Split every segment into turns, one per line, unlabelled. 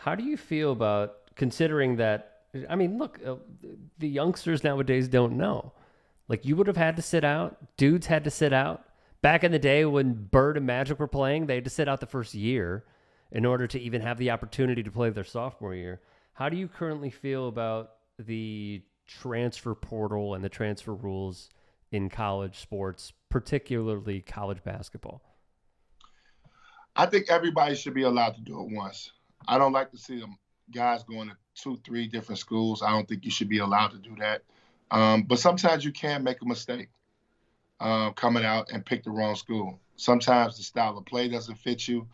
How do you feel about considering that? I mean, look, the youngsters nowadays don't know. Like you would have had to sit out. Dudes had to sit out. Back in the day when Bird and Magic were playing, they had to sit out the first year in order to even have the opportunity to play their sophomore year. How do you currently feel about the transfer portal and the transfer rules in college sports, particularly college basketball?
I think everybody should be allowed to do it once. I don't like to see them guys going to two, three different schools. I don't think you should be allowed to do that. But sometimes you can make a mistake coming out and pick the wrong school. Sometimes the style of play doesn't fit you.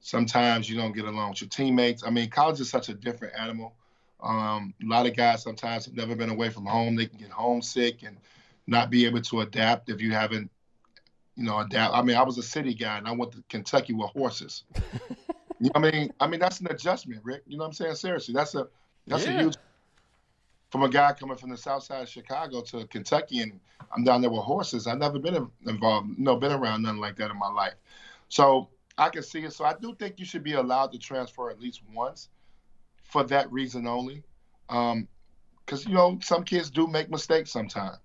Sometimes you don't get along with your teammates. I mean, college is such a different animal. A lot of guys sometimes have never been away from home. They can get homesick and not be able to adapt if you haven't, adapt. I mean, I was a city guy and I went to Kentucky with horses. You know what I mean? I mean, that's an adjustment, Rick. You know what I'm saying? Seriously, that's a
Yeah.
huge from a guy coming from the south side of Chicago to Kentucky, and I'm down there with horses. I've never been involved, been around nothing like that in my life. So I can see it. So I do think you should be allowed to transfer at least once for that reason only. Because, some kids do make mistakes sometimes.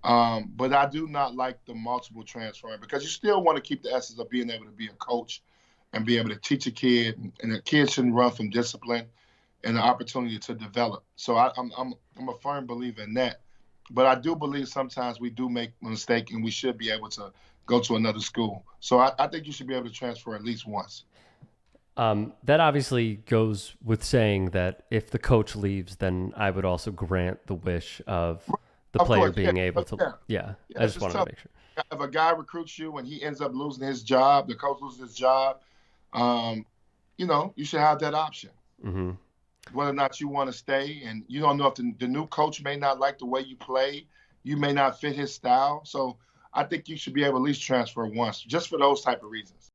But I do not like the multiple transferring because you still want to keep the essence of being able to be a coach and be able to teach a kid, and a kid shouldn't run from discipline and the opportunity to develop. So I'm a firm believer in that. But I do believe sometimes we do make a mistake and we should be able to go to another school. So I think you should be able to transfer at least once.
That obviously goes with saying that if the coach leaves, then I would also grant the wish of the
Of
player
course,
being able to.
yeah,
Yeah,
yeah.
I
It's
just
just
wanted to
tough.
make sure.
If a guy recruits you and he ends up losing his job, the coach loses his job, um, you should have that option.
Hmm.
Whether or not you want to stay, and you don't know if the new coach may not like the way you play, you may not fit his style. So I think you should be able to at least transfer once, just for those type of reasons.